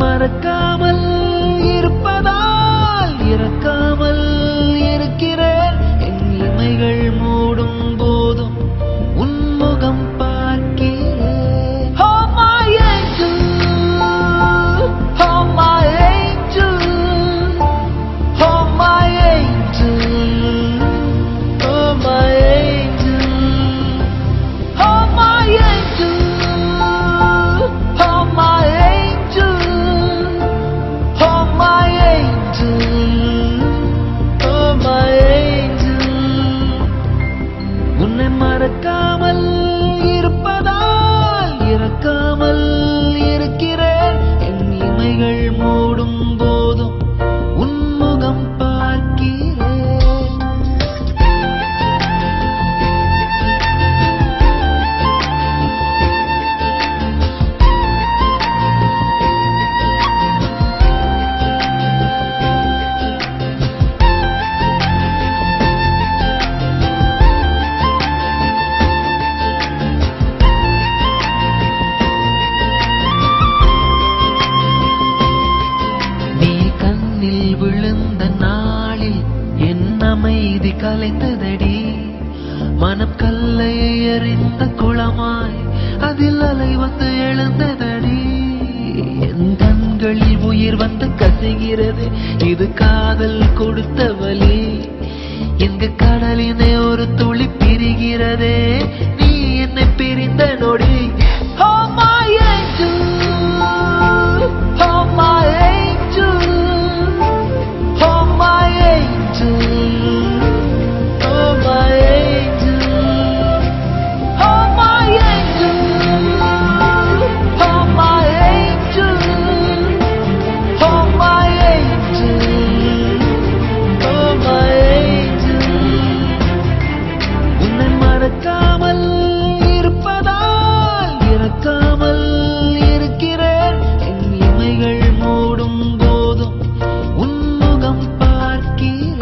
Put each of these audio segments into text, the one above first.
மறக்காமல் இருப்பதால் இறக்காமல் இருக்கிறேன். என் இமைகள் மூடும் போதும் உன்முகம் பார்க்கிறேன். Oh my angel, oh my angel, oh my angel, oh my angel, oh my angel, oh my angel, oh my angel, oh my angel. உன்னை மறக்காமல் இருப்பதால் இறக்காமல் இருக்கிறேன். என் இமைகள் மூடும் போதும் உன்முகம் பார்க்கிறேன். நீ கண்ணில் விழுந்த நாளில் என் அமைதி கலைந்ததடி. மனம் கல்லை எறிந்த குளமாய் அதில் அலை வந்து எழுந்ததடி. என் கண்களில் உயிர் வந்து கசிகிறது, இது காதல் கொடுத்த வலி. எங்க கடலினை ஒரு துளி பிரிகிறதே, நீ என்னை பிரிந்த நொடி. Oh my angel, oh my angel, oh my angel, oh my angel, oh my angel, oh my angel, oh my angel, oh my angel. உன்னை மறக்காமல் இருப்பதால் இறக்காமல் இருக்கிறேன். என் இமைகள் மூடும் போதும் உன்முகம் பார்க்கிறேன்.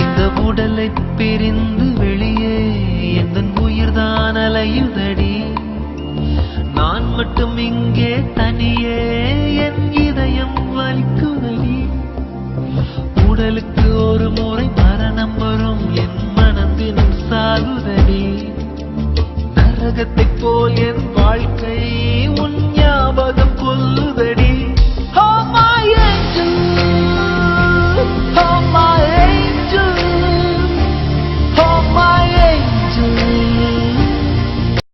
இந்த உடலை பிரிந்து வெளியே என் உயிர்தான் அலையுதடி. நான் மட்டும் இங்கே தனியே, என் இதயம் வலிக்குதடி. உடலுக்கு ஒரு முறை மரணம் வரும், என் மனம் தினம் சாகுதடி. நரகத்தைப் போல் என் வாழ்க்கை உன் ஞாபகம் கொல்லுதடி.